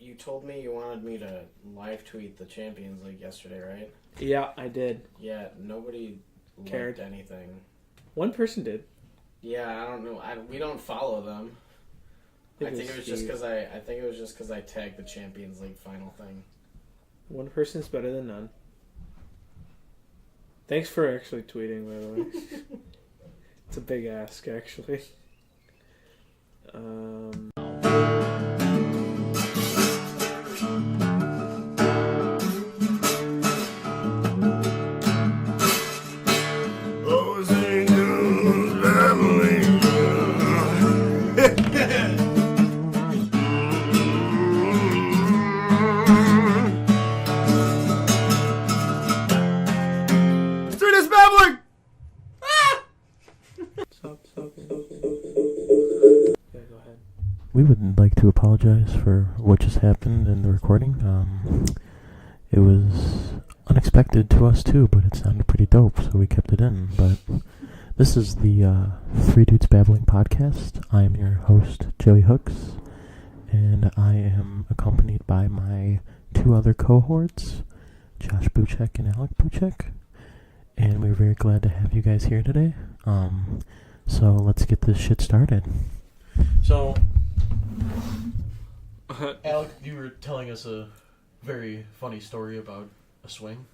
you told me you wanted me to live tweet the Champions League yesterday, right? Yeah, I did. Yeah, nobody cared anything. One person did. Yeah, I don't know. We don't follow them. I think it was just because I tagged the Champions League final thing. One person's better than none. Thanks for actually tweeting, by the way. It's a big ask, actually. We would like to apologize for what just happened in the recording. It was unexpected to us too, but it sounded pretty dope, so we kept it in. But this is the Three Dudes Babbling podcast. I am your host, Joey Hooks, and I am accompanied by my two other cohorts, Josh Buchek and Alec Buchek. And we're very glad to have you guys here today. So let's get this shit started. So, Alec, you were telling us a very funny story about a swing.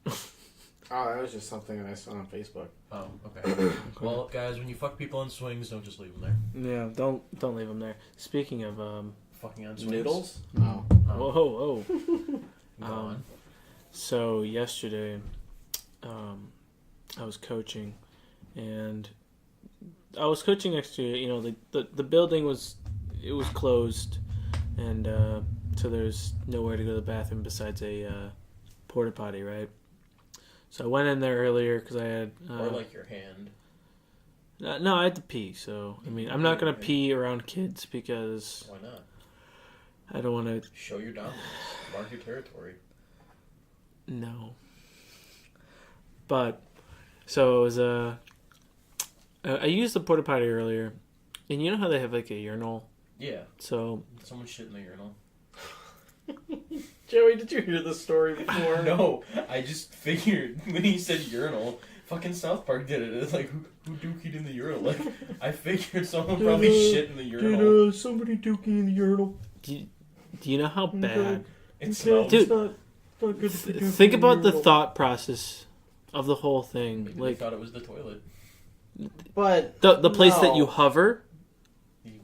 Oh, that was just something that I saw on Facebook. Oh, okay. Well, guys, when you fuck people on swings, don't just leave them there. Yeah, don't leave them there. Speaking of fucking on swings. Noodles? No. Whoa. Go on. So yesterday, I was coaching, and I was coaching next to the building was closed, and so there's nowhere to go to the bathroom besides a porta potty, right? So I went in there earlier because I had or like your hand. No, I had to pee. So I mean, I'm not gonna pee around kids because why not? I don't want to show your dominance, mark your territory. No. But so it was I used the porta potty earlier, and you know how they have like a urinal? Yeah. So someone shit in the urinal. Joey, did you hear this story before? No, I just figured when he said urinal, fucking South Park did it. It's like, who dookied in the urinal? Like, I figured someone probably shit in the urinal. Did somebody dookie in the urinal? Do you know how bad it smells? Dude, not good to be think about the thought process of the whole thing. Maybe like, they thought it was the toilet. But the place that you hover.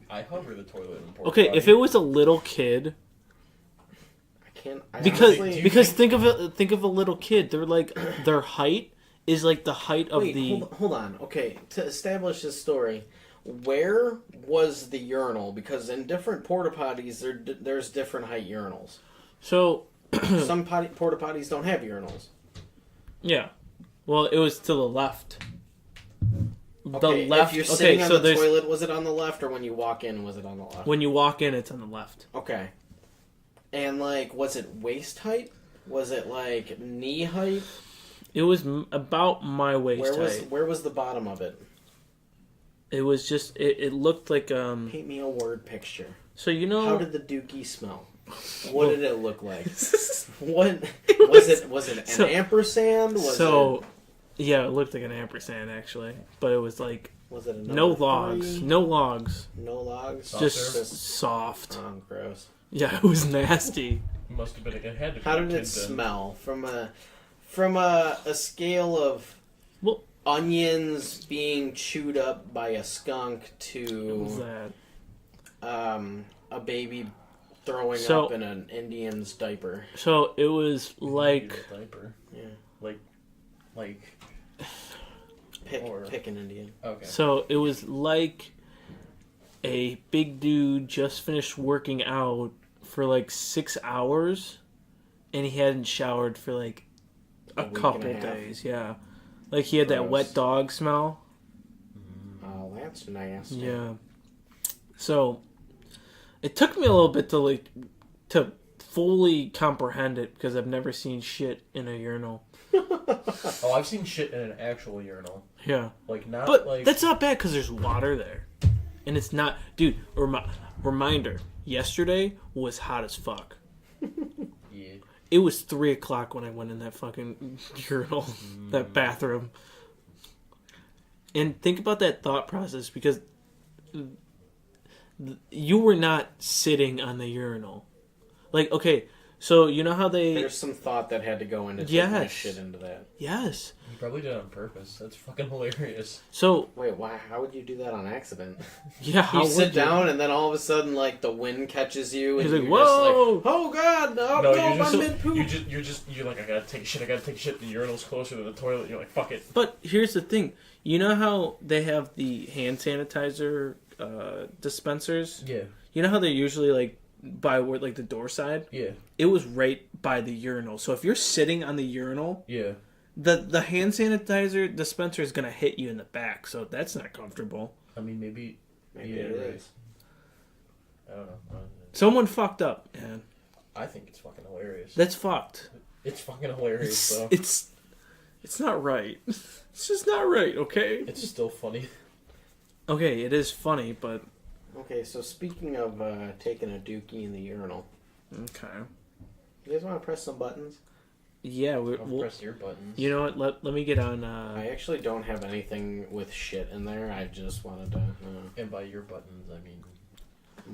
I hover the toilet in porta Okay, potty. if it was a little kid. Because think of a little kid. They're like their height is like the height of the. Hold on. Okay, to establish this story, where was the urinal? Because in different porta potties, there's different height urinals. So some porta potties don't have urinals. Yeah, well, it was to the left. Okay, the left. If you're sitting on the there's toilet, was it on the left, or when you walk in, was it on the left? When you walk in, it's on the left. Okay. And, like, was it waist height? Was it, like, knee height? It was about my waist height. Where was the bottom of it? It was just... It looked like... Paint me a word picture. So, you know... How did the dookie smell? What did it look like? What... Was it an ampersand? Yeah, it looked like an ampersand, actually. But it was, like... Was it a no logs. 3? No logs. No logs? Just soft. Oh, gross. Yeah, it was nasty. Must have been it had to be. How did it smell? From a scale of onions being chewed up by a skunk to What was that? A baby throwing up in an Indian's diaper. So it was like diaper. Yeah. Like pick an Indian. Okay. So it was like a big dude just finished working out for like 6 hours, and he hadn't showered for like a couple days. Yeah, like he had that wet dog smell. Oh, that's nasty. Yeah. So it took me a little bit to fully comprehend it because I've never seen shit in a urinal. Oh, I've seen shit in an actual urinal. Yeah. Like But that's not bad because there's water there. And it's not... Dude, reminder. yesterday was hot as fuck. Yeah. It was 3 o'clock when I went in that fucking urinal, that bathroom. And think about that thought process, because you were not sitting on the urinal. Like, okay, so you know how There's some thought that had to go into taking a shit into that. Yes. You probably did it on purpose. That's fucking hilarious. So... Wait, why? How would you do that on accident? Yeah, how you sit down and then all of a sudden, like, the wind catches you and you're you're like, whoa! just like, oh god, no, I'm mid-poop. You're like, I gotta take a shit, the urinal's closer to the toilet, you're like, fuck it. But here's the thing. You know how they have the hand sanitizer dispensers? Yeah. You know how they're usually, like, by where, like, the door side? Yeah. It was right by the urinal. So if you're sitting on the urinal, Yeah. the hand sanitizer dispenser is gonna hit you in the back. So that's not comfortable. I mean, maybe Maybe yeah, it right. is. I don't know. Someone fucked up, man. I think it's fucking hilarious. That's fucked. It's fucking hilarious, though. It's not right. It's just not right, okay? It's still funny. Okay, it is funny, but... Okay, so speaking of taking a dookie in the urinal, Okay. you guys want to press some buttons? Yeah, I'll press your buttons. You know what? Let me get on... I actually don't have anything with shit in there. I just wanted to... And by your buttons, I mean...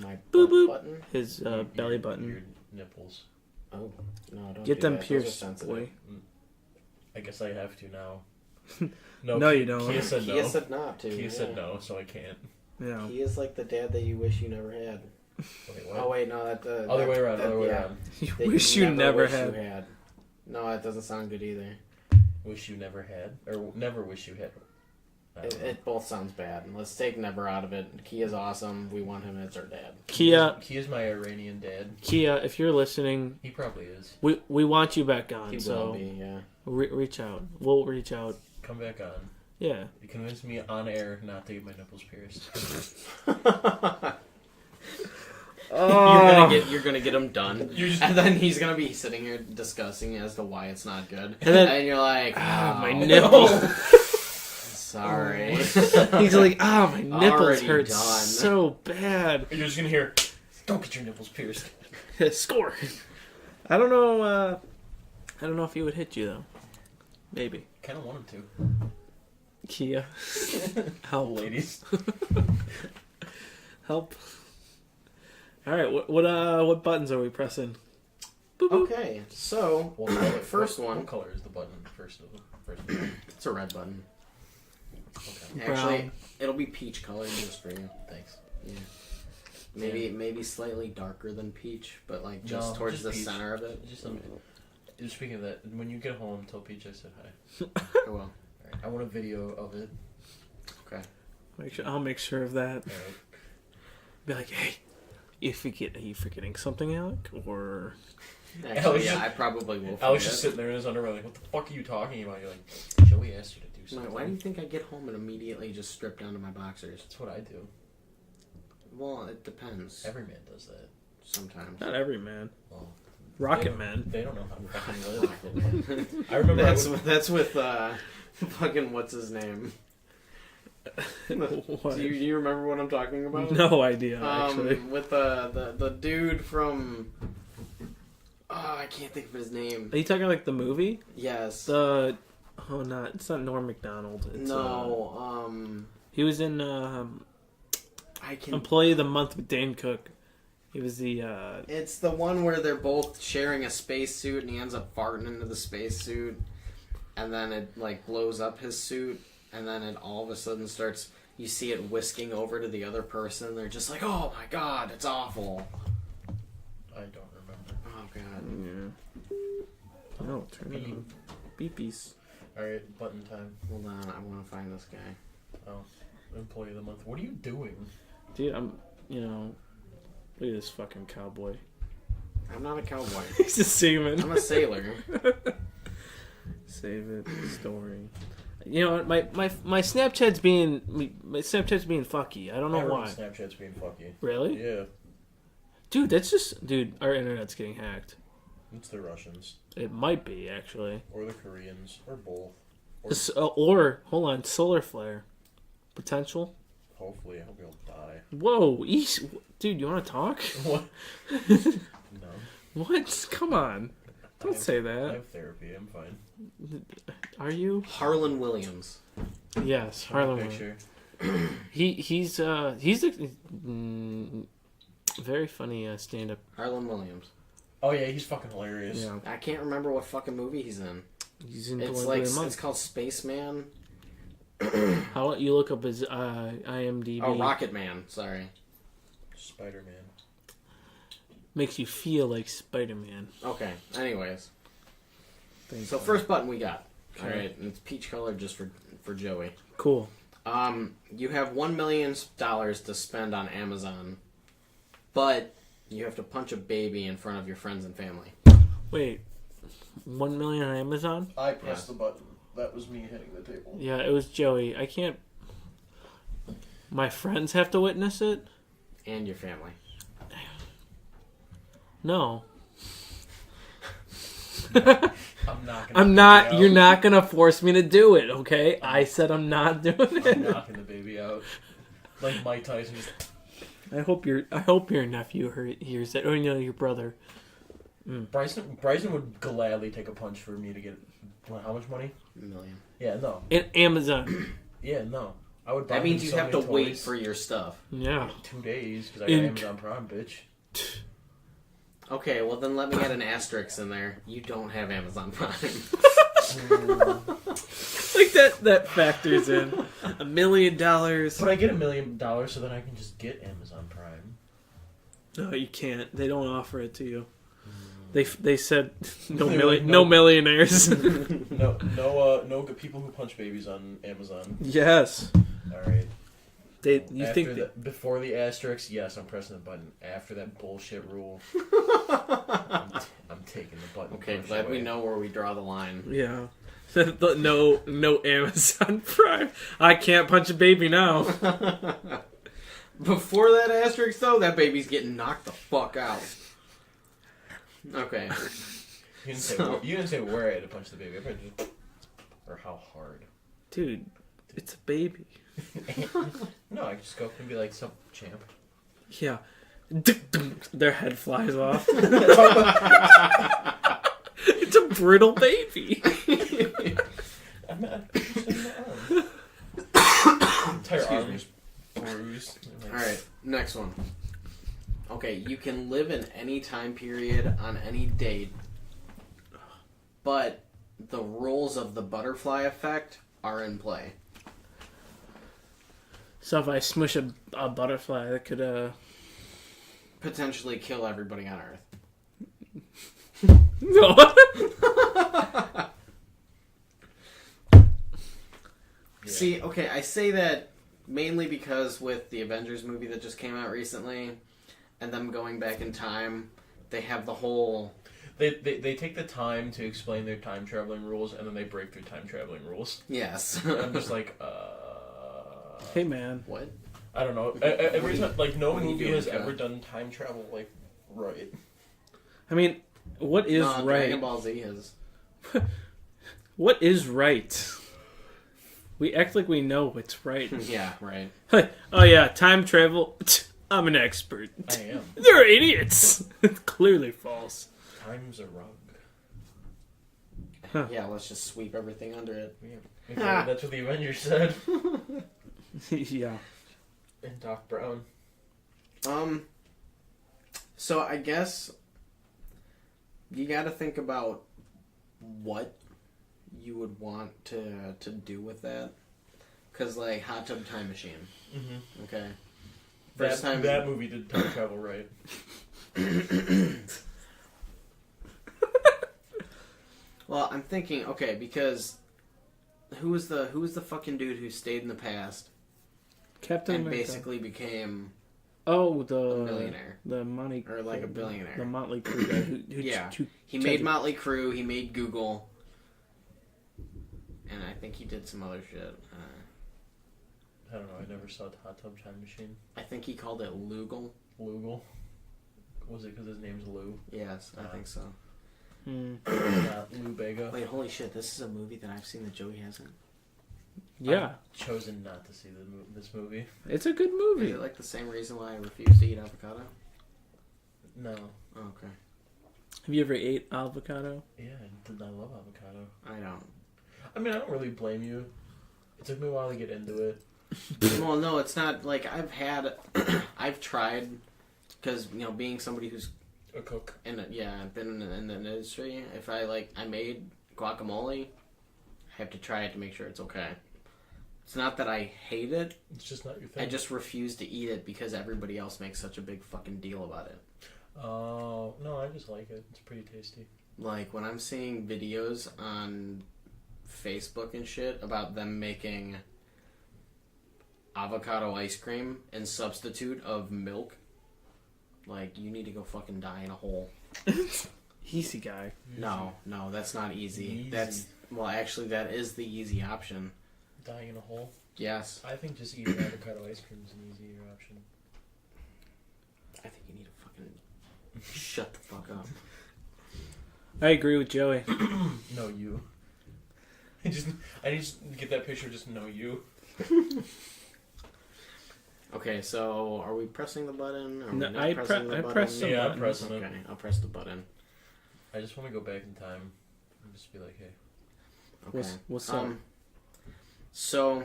my Boop, butt boop. button? His belly button. Your nipples. Oh, no, don't Get do them that. Those are pierced, sensitive. boy. I guess I have to now. No, you don't. Kia said no. Kia said not to. Kia yeah. said no, so I can't. Yeah. He is like the dad that you wish you never had. Wait, what? Oh wait, no, Other way around, yeah, around. You that wish you never wish had. You had. No, that doesn't sound good either. Wish you never had? Or never wish you had? I don't know. It both sounds bad. Let's take never out of it. Kia's awesome. We want him as our dad. Kia's my Iranian dad. Kia, if you're listening, He probably is. we want you back on. He so will be, yeah. reach out. We'll reach out. Come back on. Yeah. You convinced me on air not to get my nipples pierced. You're gonna get him done, and then he's gonna be sitting here discussing as to why it's not good, And then- you're like, My "Oh, nipple. sorry." He's like, my nipples Already hurt done. so bad. You're just gonna hear, don't get your nipples pierced. Score. I don't know. I don't know if he would hit you though. Maybe. Kind of want him to. Kia, help, Ladies. help. All right, what buttons are we pressing? Boop, boop. Okay, so What color, first what one, color is the button first of them? it's a red button. Okay. Actually, Brown. it'll be peach colored just for you. Thanks. Yeah. Maybe slightly darker than peach, but like just No, towards just the peach. center of it. Just speaking of that, when you get home, tell Peach I said hi. I will. Alright, I want a video of it. Okay. I'll make sure of that. Alright. Be like, hey, are you forgetting something, Alec? Or Actually, yeah, I probably will. I was forget. just sitting there in his underwear like, what the fuck are you talking about? You're like, Joey asked you to do Like, something. why do you think I get home and immediately just strip down to my boxers? That's what I do. Well, it depends. Every man does that. Sometimes. not every man. Well, Rocket Man. They don't know how to fucking live. I remember That's with fucking what's his name? What? Do you remember what I'm talking about? No idea, actually. With the dude from I can't think of his name. Are you talking like the movie? Yes. It's not Norm Macdonald. It's, No. he was in I can. Employee of the Month with Dane Cook. He was the It's the one where they're both sharing a spacesuit and he ends up farting into the spacesuit, and then it like blows up his suit, and then it all of a sudden starts. You see it whisking over to the other person. They're just like, "Oh my god, it's awful." I don't remember. Oh god. yeah. No, turn it on. Beepies. Alright, button time. Hold on, I want to find this guy. Oh, employee of the month. What are you doing? Dude, look at this fucking cowboy. I'm not a cowboy. He's a seaman. I'm a sailor. Save it. Story. You know what? My Snapchat's being fucky. I don't know why. Snapchat's being fucky. Really? Yeah. Dude, our internet's getting hacked. It's the Russians. It might be, actually. Or the Koreans. Or both. Or hold on, solar flare. Potential? Hopefully, I hope we all die. Whoa, Dude, you want to talk? What? No. What? Come on. Don't say I that. have therapy. I'm fine. Are you? Harlan Williams. Yes, Show me a Harlem. picture. He's a very funny stand-up. Harlan Williams. Oh yeah, he's fucking hilarious. Yeah, I can't remember what fucking movie he's in. he's in It's Delivery like of the Month. it's called Spaceman. How about you look up his IMDb? Oh, Rocket Man. Sorry. Spider-Man. Makes you feel like Spider-Man. Okay. Anyways, Thank so you. first button we got. All Okay. right, and it's peach colored just for Joey. Cool. You have $1 million to spend on Amazon, but you have to punch a baby in front of your friends and family. Wait, 1 million on Amazon? I pressed the button. That was me hitting the table. Yeah, it was Joey. I can't. My friends have to witness it? And your family. No. I'm not. I'm not. You're not gonna force me to do it, okay? I said I'm not doing I'm it. knocking the baby out. Like Mike Tyson. I hope your nephew hears that, or your brother. Bryson would gladly take a punch for me to get. How much money? $1 million. Yeah, no. And Amazon. Yeah, no. I would. Buy That means him you so have to many wait toys. for your stuff. Yeah. 2 days because I In- got Amazon Prime, bitch. Okay, well then let me add an asterisk in there. You don't have Amazon Prime. Like that factors in $1 million. But I get $1 million so then I can just get Amazon Prime. No, you can't. They don't offer it to you. They said no They're million like, no no. millionaires. No people who punch babies on Amazon. Yes. All right. You After think that, before the asterisk? Yes, I'm pressing the button. After that bullshit rule, I'm taking the button. Okay, push glad away. we know where we draw the line. Yeah. No Amazon Prime. I can't punch a baby now. Before that asterisk, though, that baby's getting knocked the fuck out. Okay. You didn't say where I had to punch the baby. I probably just, or how hard. Dude, it's a baby. No, I just go up and be like, "Some champ." Yeah. Their head flies off. It's a brittle baby. I'm not. Entire Excuse arm me. is bruised. Alright, next one. Okay, you can live in any time period on any date, but the rules of the butterfly effect are in play. So if I smush a butterfly, that could Potentially kill everybody on Earth. No. See, okay, I say that mainly because with the Avengers movie that just came out recently, and them going back in time, they have the whole... They take the time to explain their time traveling rules, and then they break their time traveling rules. Yes. I'm just like, Hey man. What? I don't know. Every time, like, no what are you movie doing, has Scott? ever done time travel like right. I mean, what is No, right? Dragon Ball Z is. What is right? We act like we know what's right. Yeah, right. Oh yeah, time travel. I'm an expert. I am. They're idiots. It's clearly false. Time's a rug. Huh. Yeah, let's just sweep everything under it. Yeah. That's what the Avengers said. Yeah. And Doc Brown. So I guess you got to think about what you would want to do with that. Because, like, Hot Tub Time Machine. Mm-hmm. Okay. That movie did time travel right. Well, I'm thinking, okay, because who was the fucking dude who stayed in the past Captain and America. basically became Oh, the a millionaire? the money Or like a billionaire. The Motley Crue guy who Yeah. He tried made to- Motley Crue, he made Google, and I think he did some other shit. I don't know. I never saw Hot Tub Time Machine. I think he called it Lugal. Lugal. Was it because his name's Lou? Yes, I think so. Hmm. It's not Lou Bega. Wait, holy shit, this is a movie that I've seen that Joey hasn't. Yeah, I've chosen not to see this movie. it's a good Is movie. it like the same reason why I refuse to eat avocado? No. Oh, okay. Have you ever ate avocado? Yeah, I love avocado. I don't. I mean, I don't really blame you. It took me a while to get into it. Well, no, it's not like I've tried, because being somebody who's A cook. I've been in the industry. If I made guacamole, I have to try it to make sure it's okay. It's not that I hate it. It's just not your thing. I just refuse to eat it because everybody else makes such a big fucking deal about it. Oh, no, I just like it. It's pretty tasty. Like, when I'm seeing videos on Facebook and shit about them making avocado ice cream in substitute of milk, like, you need to go fucking die in a hole. Easy guy. No, that's not easy. Easy. Actually, that is the easy option. Dying in a hole? Yes. I think just eating avocado ice cream is an easier option. I think you need to fucking shut the fuck up. I agree with Joey. No, you. I just get that picture. Just know you. Okay, so are we pressing the button? Are we No, not I pressing the button? pressed the Yeah, I'm button. pressing it. Okay, I'll press the button. I just want to go back in time and just be like, hey. Okay. What's up? So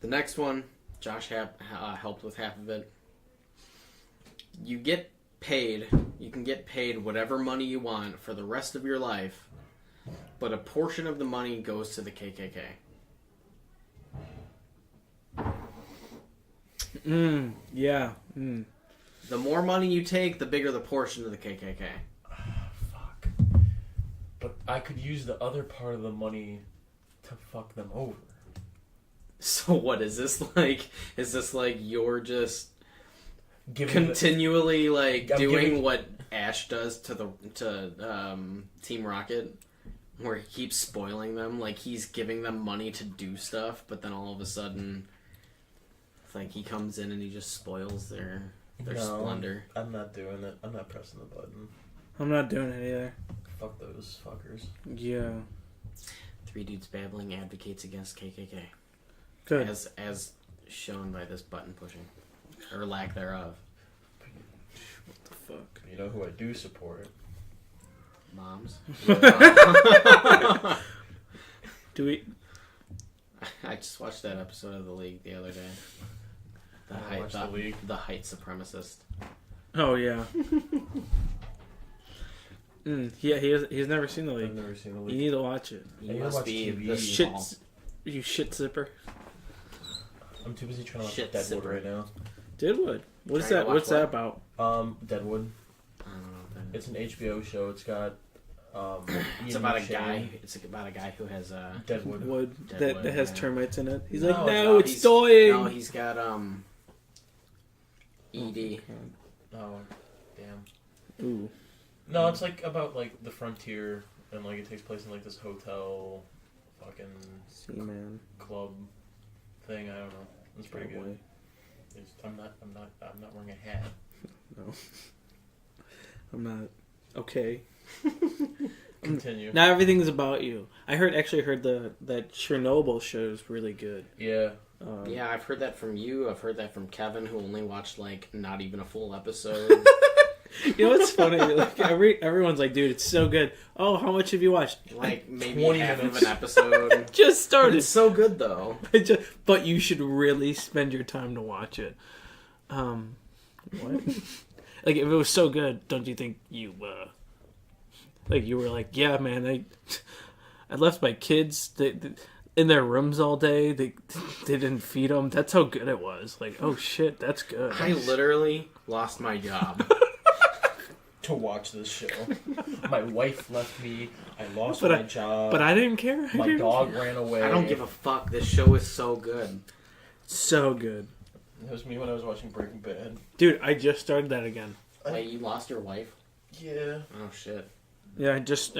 the next one, Josh helped with half of it. You get paid. You can get paid whatever money you want for the rest of your life, but a portion of the money goes to the KKK. Yeah. The more money you take, the bigger the portion of the KKK. Fuck. But I could use the other part of the money to fuck them over. So what is this like? Is this like you're just Giving continually like I'm doing giving- what Ash does to Team Rocket, where he keeps spoiling them? Like he's giving them money to do stuff, but then all of a sudden, it's like he comes in and he just spoils their splendor. I'm not doing it. I'm not pressing the button. I'm not doing it either. Fuck those fuckers. Yeah. Three Dudes Babbling advocates against KKK, Good. as shown by this button pushing, or lack thereof. What the fuck? You know who I do support? Moms. Do we? I just watched that episode of The League the other day. I watched The League. The height supremacist. Oh yeah. Yeah, he's never seen the I've league. never seen the You league. need to watch it. You I must watch be TV. the Shit, small. you shit zipper. I'm too busy trying to watch Shit, Deadwood zipper. right now. Deadwood. What is Trying to that? watch What's what? that about? Deadwood. I don't know what that is. It's an HBO show. It's got It's Ian about a McShane. guy. It's about a guy who has Deadwood. Wood Deadwood, that has yeah. termites in it. He's No, like, it's no, not. it's He's- dying. No, he's got ED. Oh, damn. Ooh. No, it's like about like the frontier, and like it takes place in like this hotel, fucking See, man. club thing. I don't know. It's pretty good. I'm not wearing a hat. No. I'm not. Okay. Continue. Not everything is about you. I heard that Chernobyl show is really good. Yeah. Yeah, I've heard that from you. I've heard that from Kevin, who only watched like not even a full episode. You know what's funny? Like everyone's like, dude, it's so good. Oh, how much have you watched? Like maybe 20 half minutes. of an episode. Just But started. it's so good though. But you should really spend your time to watch it. What? Like if it was so good, don't you think you like you were like, yeah, man, I left my kids in their rooms all day. They didn't feed them. That's how good it was. Like, oh shit, that's good. I literally lost my job. To watch this show. My wife left me. I lost But my job. But I didn't care. My dog ran away. I don't give a fuck. This show is so good. So good, That was me when I was watching Breaking Bad. dude. I just started that again. Wait, you lost your wife? Yeah. Oh shit. Yeah, I just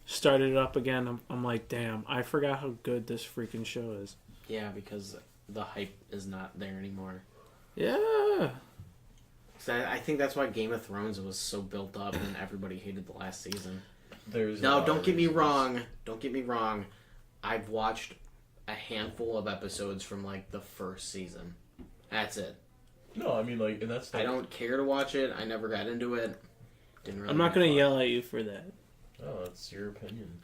started it up again. I'm like, damn, I forgot how good this freaking show is. Yeah, because the hype is not there anymore. Yeah. So I think that's why Game of Thrones was so built up and everybody hated the last season. There's No, don't get me wrong. Don't get me wrong. I've watched a handful of episodes from like the first season. That's it. No, I mean like, and that's. I don't care to watch it. I never got into it. Didn't really. I'm not have gonna fun. yell at you for that. Oh, that's your opinion.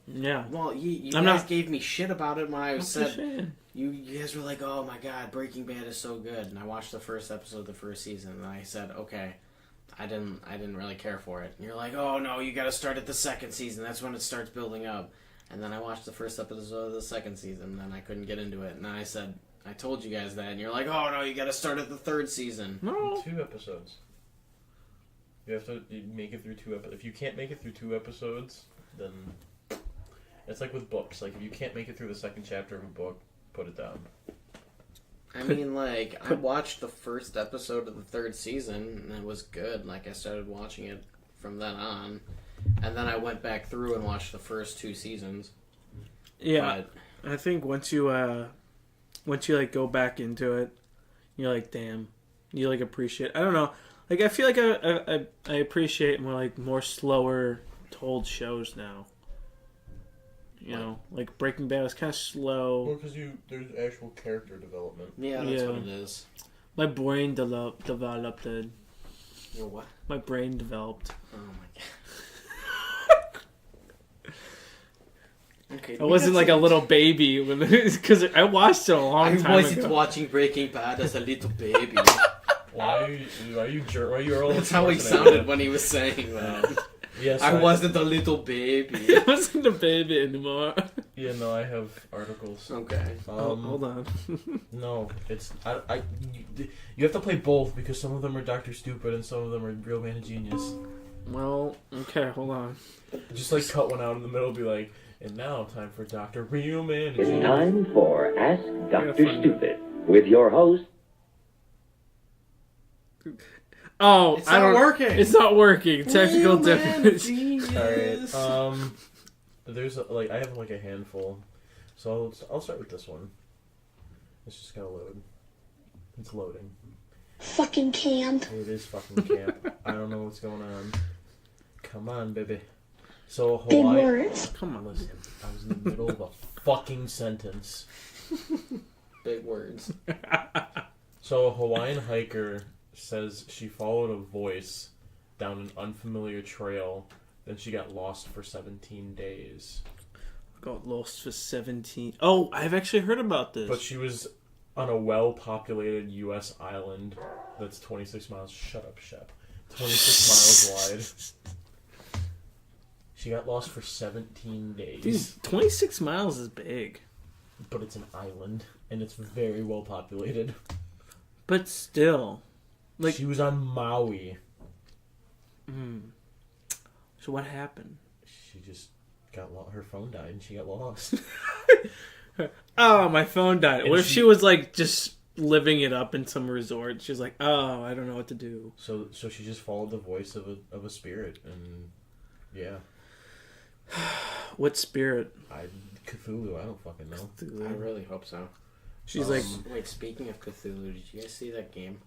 Yeah. Well, you I'm guys not- gave me shit about it when I I'm said just saying. you guys were like, "Oh my god, Breaking Bad is so good," and I watched the first episode of the first season, and I said, "Okay." I didn't really care for it. And you're like, "Oh no, you got to start at the second season. That's when it starts building up." And then I watched the first episode of the second season, and I couldn't get into it. And I said, I told you guys that, and you're like, "Oh no, you got to start at the third season." No. 2 episodes. You have to make it through 2 episodes. If you can't make it through 2 episodes, then it's like with books. Like if you can't make it through the second chapter of a book, put it down. I mean, like, I watched the first episode of the third season, and it was good. Like, I started watching it from then on. And then I went back through and watched the first 2 seasons. Yeah. I think once you like go back into it, you're like, damn. You like appreciate. I don't know. Like I feel like I appreciate more slower told shows now. You know, like Breaking Bad was kind of slow. Well, because there's actual character development. Yeah, that's Yeah. what it is. My brain developed. Your what? My brain developed. Oh my god. Okay. I wasn't like a little baby when because I watched it a long time I wasn't ago. watching Breaking Bad as a little baby. Why are you Earl? That's how he Schwarzenegger? sounded when he was saying that. Yes, I wasn't a little baby. I wasn't a baby anymore. Yeah, no, I have articles. Okay. Hold on. No, it's you have to play both because some of them are Dr. Stupid and some of them are Real Man and Genius. Well, okay, hold on. Just like cut one out in the middle, be like, and now time for Dr. Real Man and It's Genius. time for Ask gotta Dr. find Stupid with your host. Oh, It's I not don't. working. It's not working. Technical Real Man difficulties. Alright, there's I have like a handful, so I'll start with this one. It's just gotta load. It's loading. Fucking camp. It is fucking camp. I don't know what's going on. Come on, baby. So Big Hawaii. words. Come on. Listen, I was in the middle of a fucking sentence. Big words. So a Hawaiian hiker says she followed a voice down an unfamiliar trail, then she got lost for 17 days. Got lost for 17. Oh, I've actually heard about this. But she was on a well-populated U.S. island that's 26 miles... Shut up, Shep. 26 miles wide. She got lost for 17 days. Dude, 26 miles is big. But it's an island, and it's very well-populated. But still. Like, She was on Maui. so what happened? She just got her phone died, and she got lost. Oh, my phone died. And What if she- she was like just living it up in some resort? She's like, oh, I don't know what to do. So she just followed the voice of a spirit, and yeah, What spirit? Cthulhu. I don't fucking know. I really hope so. She's like, Wait, speaking of Cthulhu, did you guys see that game?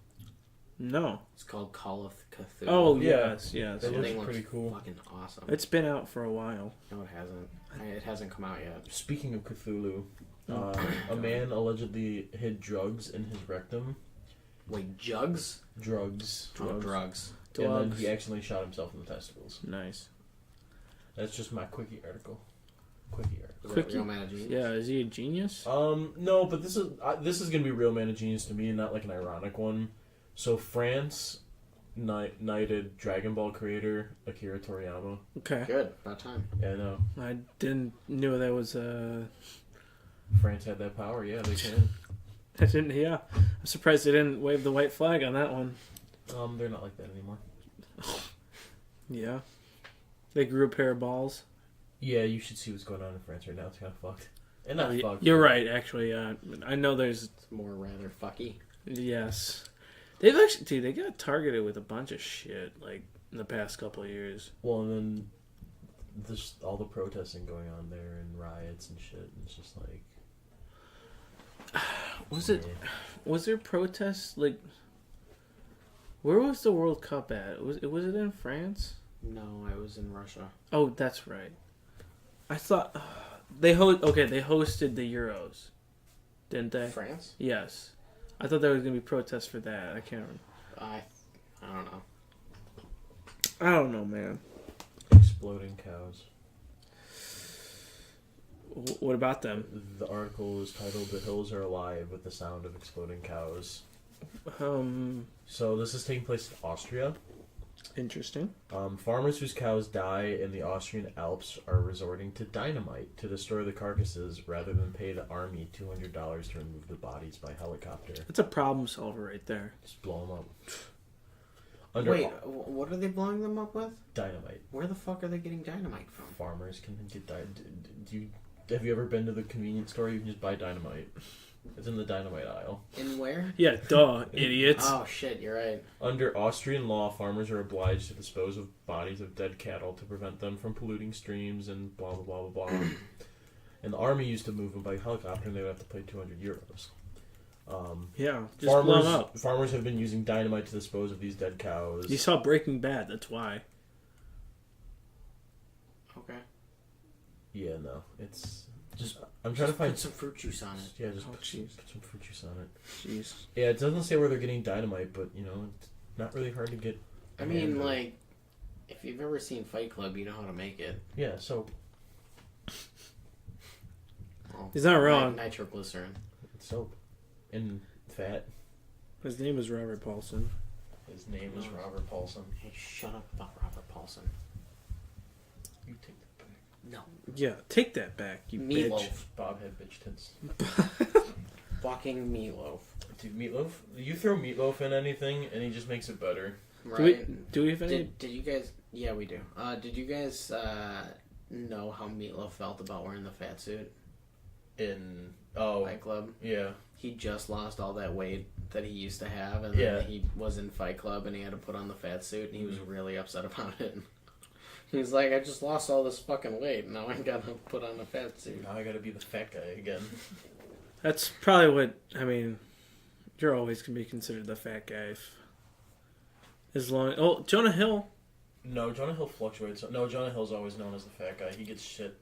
no. It's called Call of Cthulhu. Oh, Yeah. yes. That That looks thing pretty looks cool. fucking awesome. It's been out for a while. No, it hasn't. It hasn't come out yet. Speaking of Cthulhu, a man allegedly hid drugs in his rectum. Wait, jugs? Drugs. Oh, drugs. And then Drugs. he accidentally shot himself in the testicles. Nice. That's just my quickie article. Quickie article. Is Quickie? that Real Man and Genius? Yeah, is he a genius? No, but this is gonna be Real Man of Genius to me, and not like an ironic one. So France knighted Dragon Ball creator Akira Toriyama. Okay. Good. About time. Yeah, I know. I didn't know that was France had that power. Yeah, they can. I didn't. Yeah, I'm surprised they didn't wave the white flag on that one. They're not like that anymore. Yeah, they grew a pair of balls. Yeah, you should see what's going on in France right now. It's kind of fucked. And not fucked. You're right, actually. I know there's It's more rather fucky. yes. They've actually, dude, they got targeted with a bunch of shit like in the past couple of years. Well, and then there's all the protesting going on there and riots and shit. And it's just like, Was there protests like? Where was the World Cup at? Was it in France? No, I was in Russia. Oh, that's right. I thought they hosted the Euros, didn't they? France? Yes. I thought there was gonna be protests for that. I can't remember. I don't know. I don't know, man. Exploding cows. What about them? The article is titled "The Hills Are Alive with the Sound of Exploding Cows." So this is taking place in Austria. Interesting. Farmers whose cows die in the Austrian Alps are resorting to dynamite to destroy the carcasses rather than pay the army $200 to remove the bodies by helicopter. That's a problem solver right there. Just blow them up. Wait, what are they blowing them up with? Dynamite. Where the fuck are they getting dynamite from? Farmers can get have you ever been to the convenience store? You can just buy dynamite. It's in the dynamite aisle. In where? Yeah, duh, idiots. Oh shit, you're right. Under Austrian law, farmers are obliged to dispose of bodies of dead cattle to prevent them from polluting streams and blah blah blah blah blah. And the army used to move them by helicopter, and they would have to pay €200. Yeah, just blow them up. Farmers have been using dynamite to dispose of these dead cows. You saw Breaking Bad, that's why. Okay. Yeah, no, it's just I'm trying to find put some fruit juice on it. Yeah, just Oh, put some fruit juice on it. Jeez. Yeah, it doesn't say where they're getting dynamite, but you know, it's not really hard to get. I mean, like, if you've ever seen Fight Club, you know how to make it. Yeah, soap. Well, He's not wrong. Nitroglycerin. It's soap. And fat. His name is Robert Paulson. His name is Robert Paulson. Hey, shut up about Robert Paulson. You take that back. No. Yeah, take that back, you bitch. Meatloaf. Bob had bitch tits. Fucking meatloaf. Dude, meatloaf. You throw meatloaf in anything, and he just makes it better. Right? Do we have any? Did you guys... Yeah, we do. Did you guys know how Meatloaf felt about wearing the fat suit? In... Oh. Fight Club? Yeah. He just lost all that weight that he used to have, and Yeah. then he was in Fight Club, and he had to put on the fat suit, and he was really upset about it. He's like, I just lost all this fucking weight, now I gotta put on a fat suit. Now I gotta be the fat guy again. That's probably what, I mean, you're always going to be considered the fat guy. As long... Oh, Jonah Hill. No, Jonah Hill fluctuates. No, Jonah Hill's always known as the fat guy. He gets shit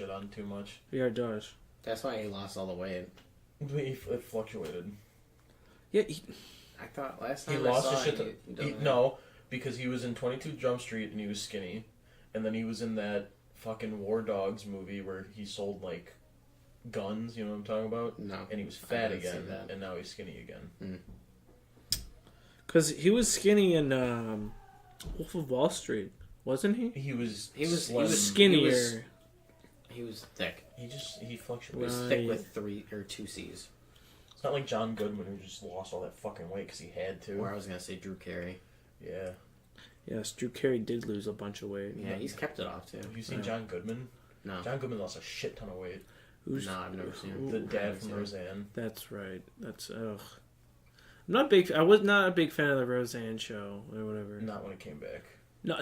on too much. Yeah, does. That's why he lost all the weight. It fluctuated. Yeah, I thought last He time I lost saw his shit. him, he doesn't have- No, because he was in 22 Jump Street and he was skinny, and then he was in that fucking War Dogs movie where he sold like guns. You know what I'm talking about? No. And he was I fat didn't see again, that. and now he's skinny again. because he was skinny in Wolf of Wall Street, wasn't he? He was He slim. was skinnier. He was thick. He He fluctuates. was Right. thick with 3 or 2 C's. It's not like John Goodman who just lost all that fucking weight because he had to. Or I was gonna say Drew Carey. Yeah. Yes, Drew Carey did lose a bunch of weight. Yeah, he's kept it off too. Have you seen Yeah. John Goodman? No. John Goodman lost a shit ton of weight. Who's, No, I've never seen him. The I dad haven't from seen him. Roseanne. That's right. That's ugh. I was not a big fan of the Roseanne show or whatever. Not when it came back. No,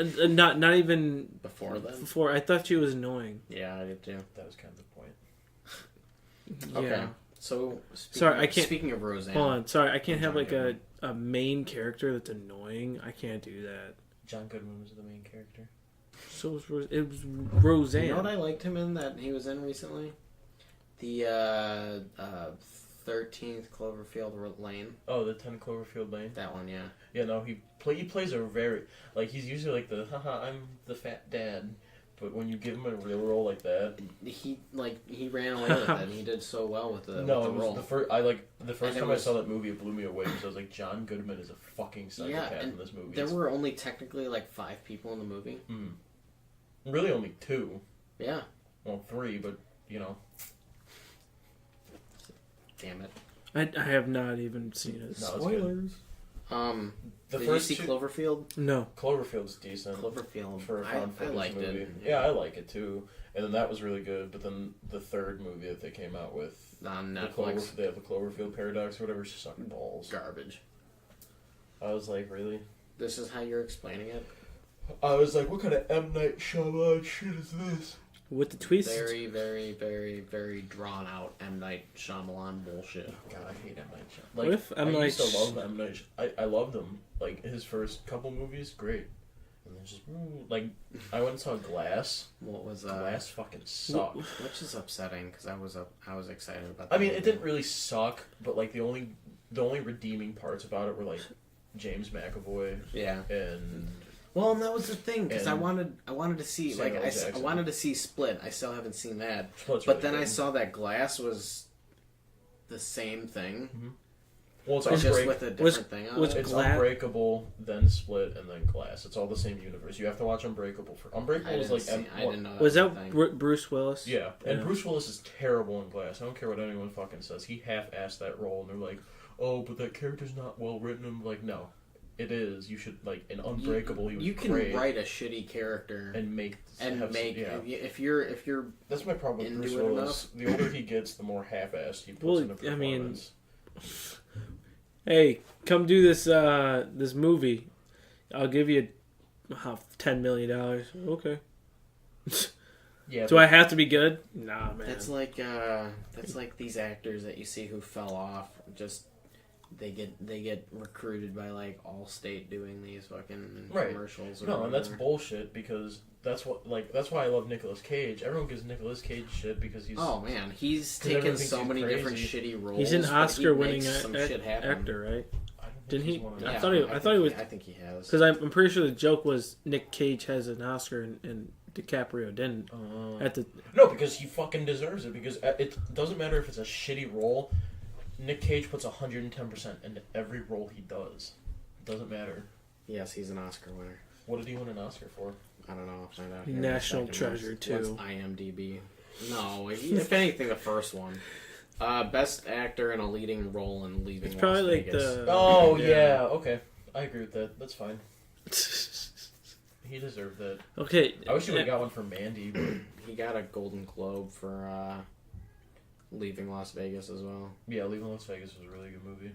not even Before then? Before, I thought she was annoying. Yeah, I did too. That was kind of the point. Okay. Yeah. So, Sorry, I can't- Speaking of Roseanne. Hold on, sorry, I can't John have like Goodman. a main character that's annoying. I can't do that. John Goodman was the main character. So it was Roseanne. You know what I liked him in that he was in recently? The 13th Cloverfield Lane. Oh, the 10 Cloverfield Lane. That one, yeah. Yeah, no, he plays a very he's usually like the haha I'm the fat dad, but when you give him a real role like that, He ran away with it. And he did so well with the no, with it the was role. the first it time was- I saw that movie, it blew me away because I was like, John Goodman is a fucking psychopath and in this movie. There were only technically like 5 people in the movie. really only 2, Yeah. well 3, but you know. Damn it. I have not even seen it. No, it's Spoilers. The Did first you see two, Cloverfield? No. Cloverfield's decent. Cloverfield. For a I found footage liked movie. it. Yeah, I like it too. And then that was really good. But then the third movie that they came out with, On the Netflix. they have the Cloverfield Paradox or whatever, just sucking balls. Garbage. I was like, really? This is how you're explaining it? I was like, what kind of M. Night Shyamalan shit is this? With the twist. Very, very, very, very drawn out M. Night Shyamalan bullshit. God, I hate M. Night Shyamalan. What if M. I Night used to love M. Night I loved him. Like, his first couple movies, great. And then just like I went and saw Glass. What was Glass fucking sucked. which is upsetting because I was excited about. I mean, it didn't really suck, but like the only redeeming parts about it were like James McAvoy. Yeah. And well, and that was the thing because I and wanted to see Samuel like I Jackson. wanted to see Split. I still haven't seen that, Split's but really then I good. saw that Glass was the same thing, Well, it's but just Unbreak- with a different Was- thing on was it. It's Glass- Unbreakable, then Split, and then Glass. It's all the same universe. You have to watch Unbreakable for Unbreakable I was didn't, like I didn't know that Was was a that thing. Bruce Willis? Yeah, and Yeah. Bruce Willis is terrible in Glass. I don't care what anyone fucking says. He half-assed that role, and they're like, "Oh, but that character's not well written." I'm like, "No, it is. You should like in Unbreakable. He was You can great write a shitty character and make yeah. if you're That's my problem with into Bruce it Willis. The older he gets, the more half-assed he puts Well, in a I mean- performance. Hey, come do this this movie. I'll give you $10 million. Okay. Yeah, Do I have to be good? Nah, man. that's like these actors that you see who fell off. Just they get recruited by like Allstate doing these fucking Right. commercials. Or No, and that's whatever. bullshit because that's why I love Nicolas Cage. Everyone gives Nicolas Cage shit because he's Oh man, he's 'Cause taken everyone so thinks many he's different crazy. shitty roles. He's an but he Oscar-winning makes some shit happen. actor, right? I don't think Didn't he's he? one of I them. thought he was. I think he has. Because I'm pretty sure the joke was Nick Cage has an Oscar and DiCaprio didn't. At the No, because he fucking deserves it. Because it doesn't matter if it's a shitty role. Nick Cage puts 110% into every role he does. It doesn't matter. Yes, he's an Oscar winner. What did he win an Oscar for? I don't know. I'll find out. Here in a National second. Treasure, What's too. IMDb. No, if anything, the first one. Best actor in a leading role in Leaving It's Las probably like Vegas. the. Oh yeah, okay, I agree with that. That's fine. He deserved that. Okay. I wish he would have got one for Mandy, but He got a Golden Globe for Leaving Las Vegas as well. yeah, Leaving Las Vegas was a really good movie.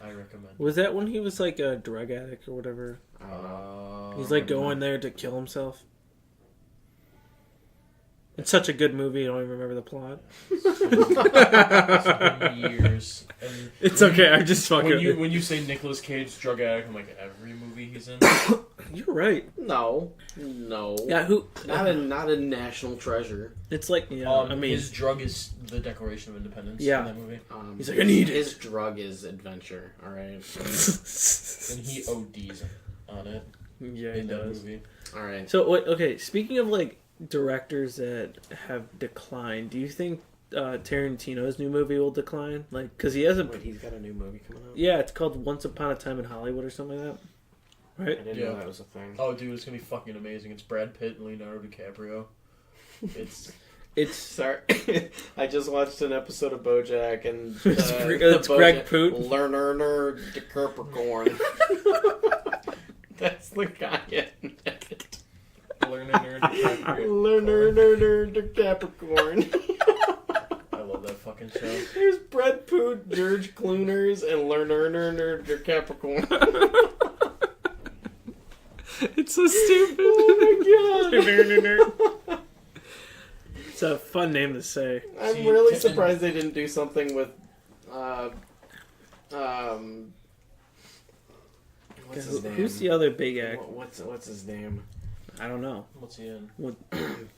I recommend. Was that when he was like a drug addict or whatever? I don't know. He's like going there to kill himself. It's such a good movie. I don't even remember the plot. It's been years. And It's okay. I just fucking. when you say Nicolas Cage drug addict, I'm like every movie he's in. You're right. No. Yeah. Who? Not a National Treasure. It's like yeah. I mean, his drug is the Declaration of Independence. Yeah. In that movie, He's like, I need it. his drug is adventure. All right. and he ODs on it yeah, he in that does. movie. All right. So wait, okay. Speaking of like directors that have declined, do you think Tarantino's new movie will decline? Like, because he hasn't. Wait, he's got a new movie coming out. Yeah, it's called Once Upon a Time in Hollywood or something like that. I Right? didn't Yeah. know that was a thing. Oh, dude, it's gonna be fucking amazing. It's Brad Pitt and Leonardo DiCaprio. It's It's Sorry, I just watched an episode of BoJack and It's Greg Poot. Lerner DeCapricorn. That's the guy in it. Leonardo DiCaprio. Lerner DeCapricorn. I love that fucking show. There's Brett Poot, George Clooners, and Lerner DeCapricorn. it's so stupid. Oh my god! It's a fun name to say. I'm See, really and- surprised they didn't do something with, what's his name? Who's the other big act? What's his name? I don't know. What's he in?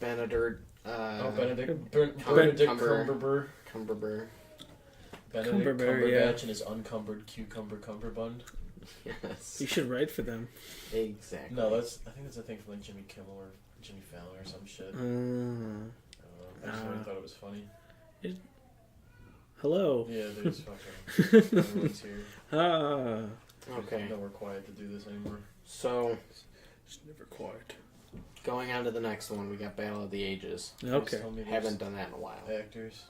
Benedict. Benedict Cumberbatch. Cumberbatch. Cumberbatch. Benedict Cumberbatch, Cumberbatch yeah. and his uncumbered cucumber cummerbund. Yes. You should write for them. Exactly. No, I think that's a thing from like Jimmy Kimmel or Jimmy Fallon or some shit. I don't know. I just really thought it was funny. Hello. Yeah, there's fucking everyone's here. Ah. Okay. No, we're quiet to do this anymore. So, It's never quiet. going on to the next one, we got Battle of the Ages. Okay. Just tell me Haven't done that in a while. there's actors.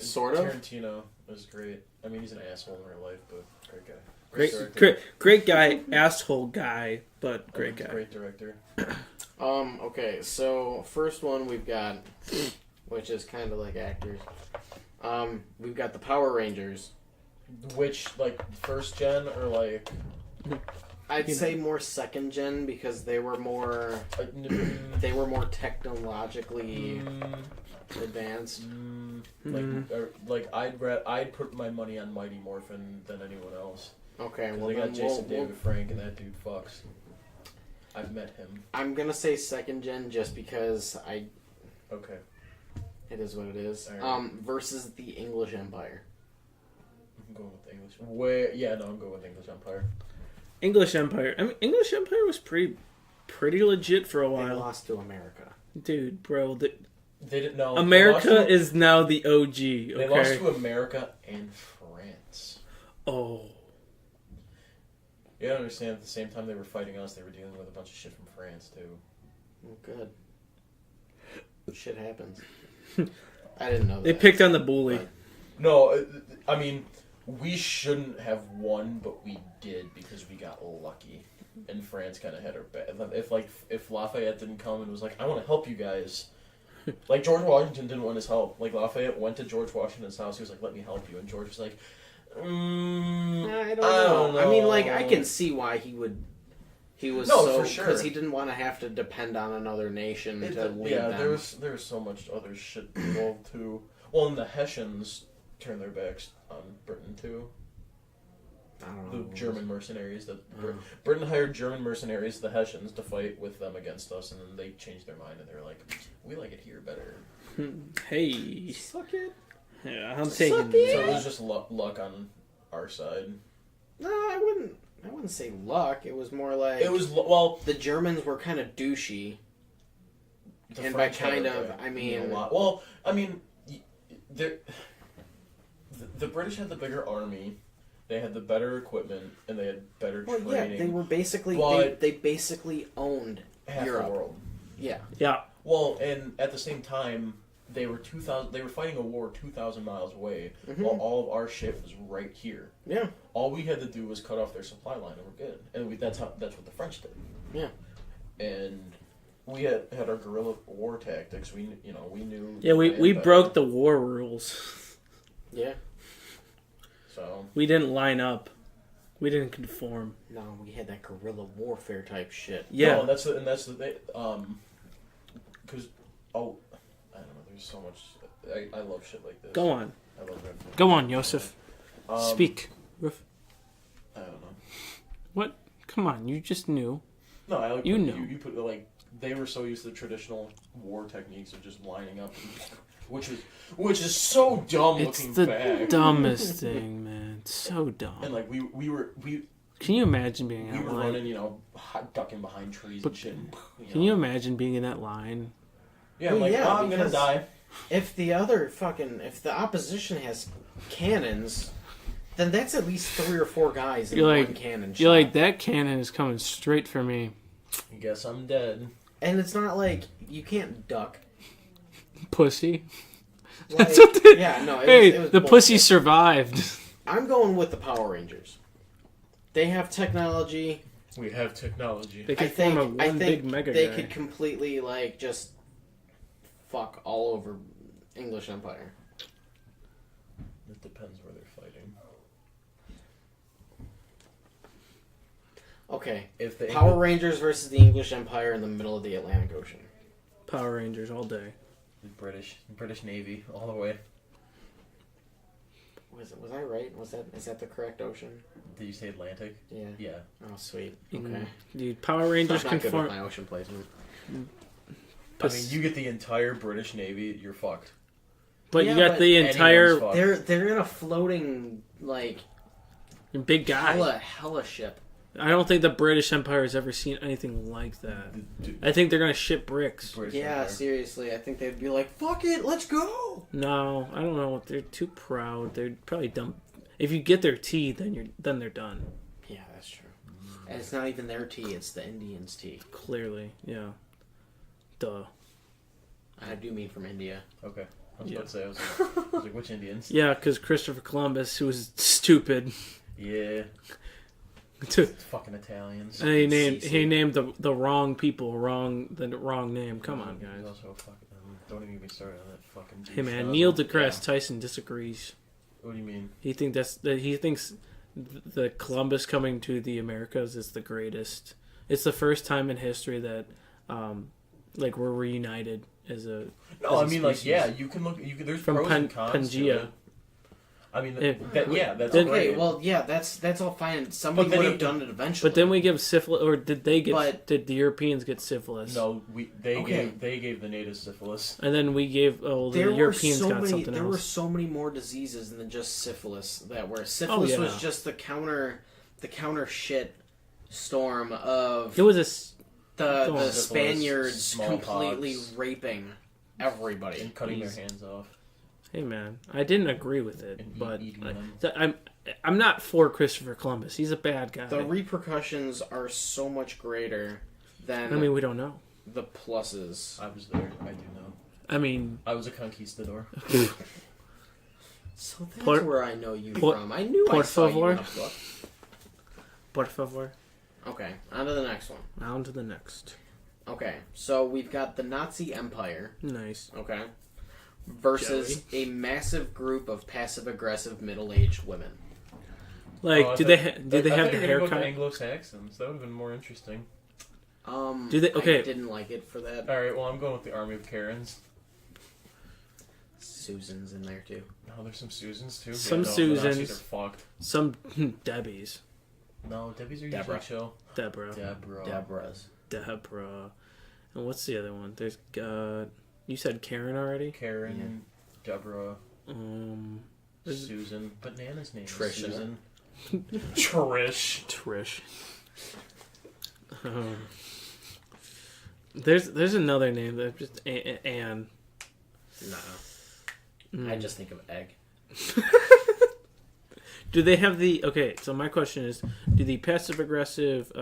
Sort of. Tarantino is great. I mean, he's an asshole in real life, but great guy. Great guy, asshole guy, but great guy. Great director. Okay, so first one we've got, which is kind of like actors. We've got the Power Rangers. Which, like, first gen or like... I'd say more second gen because they were more technologically advanced. I'd put my money on Mighty Morphin than anyone else. Okay, 'Cause well they got then Jason David Frank and that dude fucks. I've met him. I'm gonna say second gen just because Okay. it is what it is. Alright. Versus the English Empire. I'm going with English. I'm going with English Empire. English Empire. I mean, English Empire was pretty legit for a They while. lost to America. Dude, bro, They didn't know. America is now the OG. Okay? They lost to America and France. Oh. You gotta understand, at the same time they were fighting us, they were dealing with a bunch of shit from France, too. Oh, good. Shit happens. I didn't know that. They picked on the bully. But- No, I mean, we shouldn't have won, but we did because we got lucky. And France kind of had our back. If Lafayette didn't come and was like, I want to help you guys. Like, George Washington didn't want his help. Like, Lafayette went to George Washington's house. He was like, let me help you. And George was like, I don't know. I mean, like, I can see why he was for sure. because he didn't want to have to depend on another nation to lead them. there was so much other shit involved, too. Well, and the Hessians turned their backs on Britain, too. I don't The know. German mercenaries Britain hired German mercenaries, the Hessians, to fight with them against us, and then they changed their mind and they were like, "We like it here better." Hey. Suck it. Yeah, I'm Suck taking it. So it was just luck on our side. No, I wouldn't say luck. It was more like It was well, the Germans were kind of douchey. the And French by kind had of, I mean- a lot. Well, I mean, the British had the bigger army. They had the better equipment and they had better Well, yeah, training. they were basically But- they basically owned half Europe. the world. Yeah, Yeah. Well, and at the same time, they were fighting a war 2,000 miles away, while all of our shit was right here. yeah, All we had to do was cut off their supply line, and we're good. And that's what the French did. yeah. And we had our guerrilla war tactics. We knew. Yeah, we better. broke the war rules. Yeah. So We didn't line up. We didn't conform. No, we had that guerrilla warfare type shit. Yeah. no, that's the thing. Because I don't know. There's so much. I love shit like this. Go on. I love it. Go on, Yosef. Um, Speak. Roof. I don't know. What? Come on, you just knew. No, I like You when know. you put like they were so used to the traditional war techniques of just lining up, which is so dumb It's looking the back. dumbest thing, man. It's so dumb. And like we were Can you imagine being in that line? running, ducking behind trees But and shit. Can you imagine being in that line? Yeah, Well, like yeah, I'm gonna because- die. If the opposition has cannons, then that's at least 3 or 4 guys in You're one like- cannon shot. You're like, that cannon is coming straight for me. I guess I'm dead. And it's not like you can't duck. Pussy. Like, That's what they... yeah, no. Hey, It was the bullshit. pussy survived. I'm going with the Power Rangers. They have technology. We have technology. They I could think, form a I one think big mega they guy. could completely just fuck all over English Empire. It depends where they're fighting. Okay, If the Power Rangers versus the English Empire in the middle of the Atlantic Ocean. Power Rangers all day. British Navy all the way. Was I right? Is that the correct ocean? Did you say Atlantic? Yeah. Yeah. Oh, sweet. Mm, Okay. Dude, Power Rangers I'm not can good with form. my ocean placement. I mean, you get the entire British Navy, you're fucked. But Yeah, you got but the Anyone's entire fucked. They're in a floating big guy. hella ship. I don't think the British Empire has ever seen anything like that. I think they're gonna ship bricks. British Yeah, Empire. seriously. I think they'd be like, "Fuck it, let's go." No, I don't know. They're too proud. They're probably dumb. If you get their tea, then they're done. Yeah, that's true. And it's not even their tea; it's the Indians' tea. Clearly, yeah. Duh. I do mean from India. Okay. I was Yeah. about to say, I was like, which Indians? Yeah, because Christopher Columbus, who was stupid, Yeah. to, Fucking Italians. and he CC. named the wrong people the wrong name. Come on, He's guys. also fucking, don't even get me started on that fucking Hey man, douche Neil nozzle. deGrasse Tyson disagrees. Yeah. What do you mean? He thinks the Columbus coming to the Americas is the greatest. It's the first time in history that we're reunited as a No, as I a mean, like, species. yeah, you can look. There's From pros and cons to Pangea. it. I mean, If- that's Then- Okay, great. well, yeah, that's all fine. Somebody But then would have you- done it eventually. But then we give syphilis, or did they get? But- did the Europeans get syphilis? No, they Okay. gave the natives syphilis. And then we gave. Oh, the there were Europeans so got many. something There were else. so many more diseases than just syphilis that were. Syphilis yeah. was just the counter shit storm of It was a. s- the Syphilis, Spaniards smallpox. completely raping everybody. And cutting their hands off. Hey man, I didn't agree with it, And but eating them. I'm not for Christopher Columbus. He's a bad guy. The repercussions are so much greater than I mean, we don't know. the pluses. I was there. I do know. I mean, I was a conquistador. So that's Por- where I know you por- from. I knew I por saw you in a favor. book. por favor. Okay, on to the next one. On to the next. Okay, so we've got the Nazi Empire, Nice. okay, versus a massive group of passive-aggressive middle-aged women. Like, Oh, I did thought- they I have the thought you were gonna go with haircut? Anglo-Saxons. That would have been more interesting. Do they- okay. I didn't like it for that. All right. Well, I'm going with the army of Karens. Susan's in there too. No, there's some Susans too. Some The Nazis Susans. are fucked. Some Debbies. No, Debbie's are Deborah. usually chill. Deborah. Deborah's. Deborah. And what's the other one? There's you said Karen already? Karen, Deborah, There's Susan. But Nana's name Trisha. is Susan. Trish. Trish. There's another name that just Anne. No. I just think of egg. Do they have the okay? So my question is, do the passive aggressive?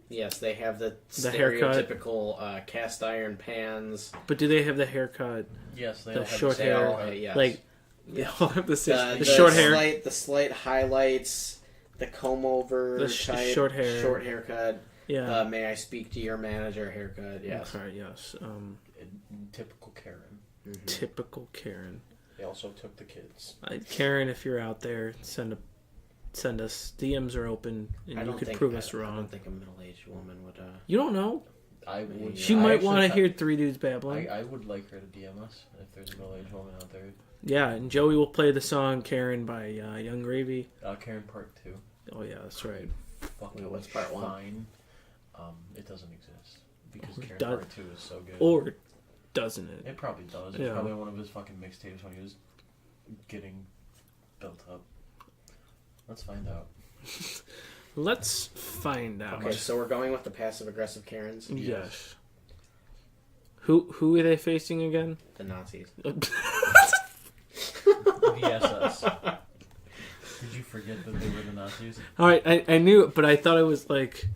Yes, they have the haircut. stereotypical cast iron pans. But do they have the haircut? Yes, they The all have short the hair, same haircut. yes. Like they all have the same. The short hair. the slight highlights, the comb over, The type, short hair. short haircut. Yeah. May I speak to your manager haircut? Yes. Okay, yes. Typical Karen. Typical Karen. They also took the kids. Karen, if you're out there, send us. DMs are open, and I you don't could think prove I us don't wrong. think a middle-aged woman would. You don't know. I would. She I might actually- want to hear three dudes babbling. I would like her to DM us if there's a middle-aged woman out there. Yeah, and Joey will play the song "Karen" by Young Gravy. Karen Part 2. Oh yeah, that's right. Fucking Wait, what's Part 1? fine. It doesn't exist because Karen Does- Part 2 is so good. Or doesn't it? It probably does. It's Yeah. probably one of his fucking mixtapes when he was getting built up. Let's find out. Let's find out. Okay, so we're going with the passive-aggressive Karens, Yes. Who are they facing again? the Nazis. The SS. Did you forget that they were the Nazis? All right, I knew it, but I thought it was like,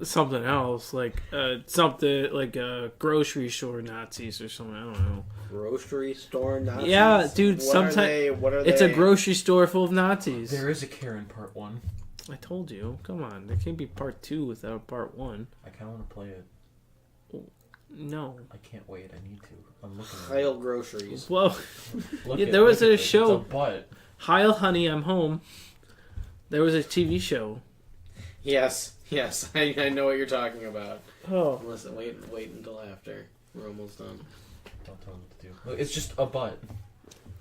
something else, like something like grocery store Nazis or something. I don't know. Grocery store Nazis. Yeah, dude. What Sometimes are they? What are it's they? a grocery store full of Nazis. There is a Karen Part 1. I told you. Come on, there can't be part 2 without part 1. I kind of want to play it. No. I can't wait. I need to. I'm looking at Heil groceries. Well, Look yeah, at- there was look at a this. show. It's a butt. Heil, honey, I'm home. There was a TV show. Yes, I know what you're talking about. Oh. Listen, wait until after we're almost done. Don't tell me what to do. Look, it's just a butt.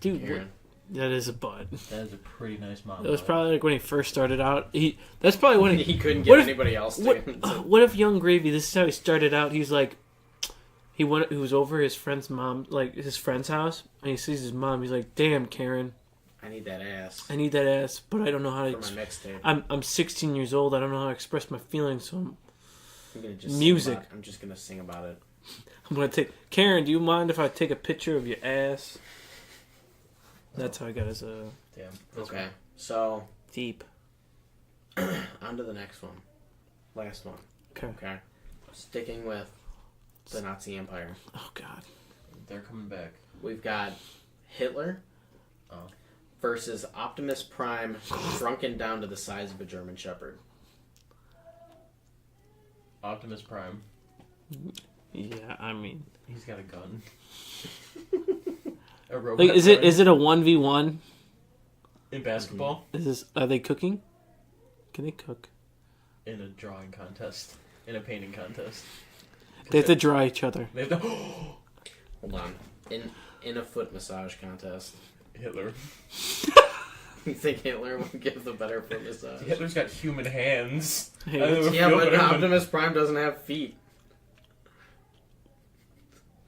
Dude, Karen. that is a butt. That is a pretty nice mom. That was butt. probably like when he first started out. That's probably when He couldn't what get if- anybody else to. What if Young Gravy? This is how he started out. He's like, he was over his friend's mom, like his friend's house, and he sees his mom. He's like, "Damn, Karen, I need that ass I need that ass, but I don't know how to. for my mixtape. I'm 16 years old. I don't know how to express my feelings, so I'm gonna just music. I'm just gonna sing about it. I'm gonna take. Karen, do you mind if I take a picture of your ass?" That's how I got his Damn. That's Okay, so deep. on to the next one, last one. Okay. Okay, sticking with the Nazi Empire, Oh God. They're coming back. we've got Hitler Oh. versus Optimus Prime, shrunken down to the size of a German Shepherd. Optimus Prime. Yeah, I mean, He's got a gun. A robot. like, is it a 1v1? in basketball? Are they cooking? Can they cook? In a drawing contest. In a painting contest. They have to draw each other. They have to. Hold on, in a foot massage contest. Hitler. You think Hitler would give the better foot massage? Hitler's got human hands. Hey, I think it would Yeah, feel but better when- Optimus Prime doesn't have feet.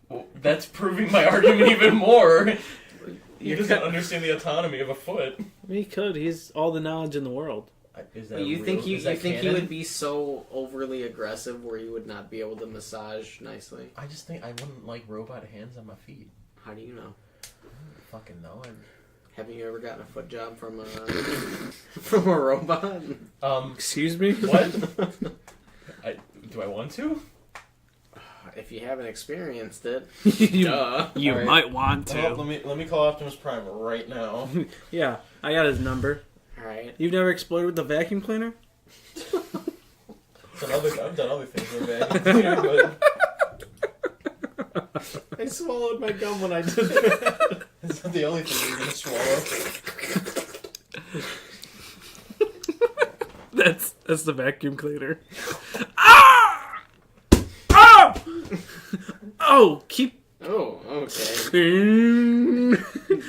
Well, that's proving my argument even more. He You doesn't could- understand the autonomy of a foot. He could. He's all the knowledge in the world. Is that But you real? think Is that he canon? would be so overly aggressive where you would not be able to massage nicely? I just think I wouldn't like robot hands on my feet. How do you know? I don't fucking know. Haven't you ever gotten a foot job from a from a robot? Excuse me? What? Do I want to? If you haven't experienced it, you duh. you All right. might want to. Oh, let me call Optimus Prime right now. Yeah, I got his number. All right. You've never explored with the vacuum cleaner? I've done other things with a vacuum cleaner, but I swallowed my gum when I did it. it's not the only thing you're gonna swallow. That's the vacuum cleaner. Ah! Ah! Oh, keep. Oh, okay. You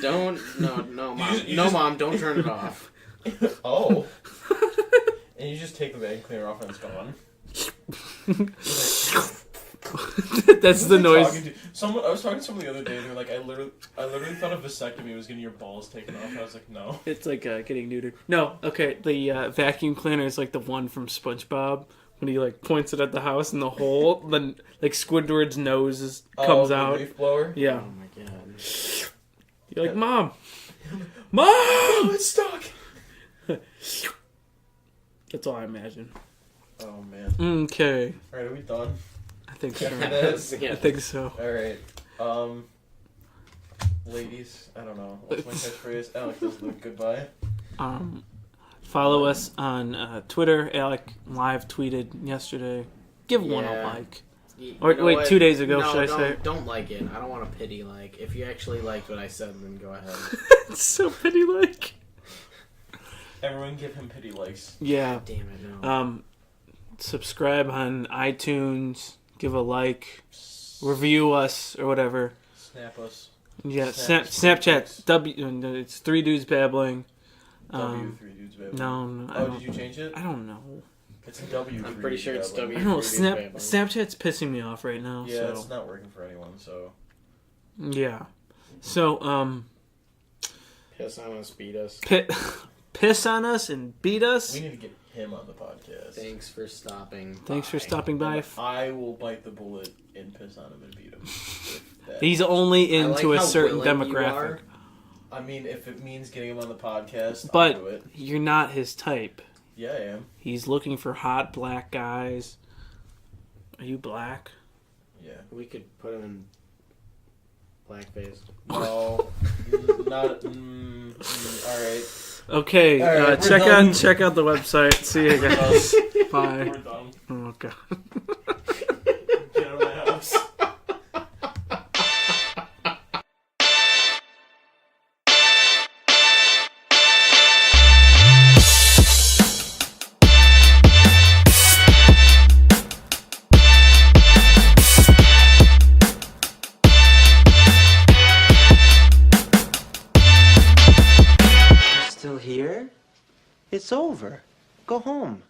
Don't. No, mom. You No, just- mom. Don't turn it off. Oh. And you just take the vacuum cleaner off and it's gone. That's the noise. I was talking to someone the other day. They're like, I literally thought a vasectomy was getting your balls taken off. And I was like, no. It's like getting neutered. No, okay. The vacuum cleaner is like the one from SpongeBob when he like points it at the house and the hole, then like Squidward's nose comes the out. leaf blower. Yeah, Oh my god. you're like, Mom, Mom. Oh, it's stuck. That's all I imagine. Oh man. Okay, All right, are we done? I think so. Yes, yes. I think so. All right. Ladies, I don't know. What's my catchphrase? Alec does the goodbye. Follow us on Twitter. Alec live tweeted yesterday. Give one a Yeah. like. You Or know wait, what? 2 days ago, No, should I don't, say? Don't like it. I don't want a pity like. If you actually liked what I said, then go ahead. It's so pity like. Everyone give him pity likes. Yeah. Damn it, no. Subscribe on iTunes. Give a like. Review us or whatever. Snap us. Yeah, Snap- Snapchat. It's 3 Dudes Babbling. W3 dudes babbling. No, I Oh, don't, did you change it? I don't know. It's W3. I'm pretty sure it's babbling. I don't know. 3 Dudes Babbling. Snapchat's pissing me off right now. Yeah, so. it's not working for anyone. So Yeah. So Piss on us, beat us. piss on us and beat us. we need to get him on the podcast. Thanks for stopping. Thanks for by. stopping by. And I will bite the bullet and piss on him and beat him. If that- He's only I like into a how certain willing you demographic. are. I mean, if it means getting him on the podcast, But I'll do it. you're not his type. Yeah, I am. He's looking for hot black guys. Are you black? Yeah. We could put him in blackface. No, not. All right. Okay, All right, we're check done. out the website. See you guys. Bye. We're done. Oh god. Get out of my house. Still here? It's over. Go home.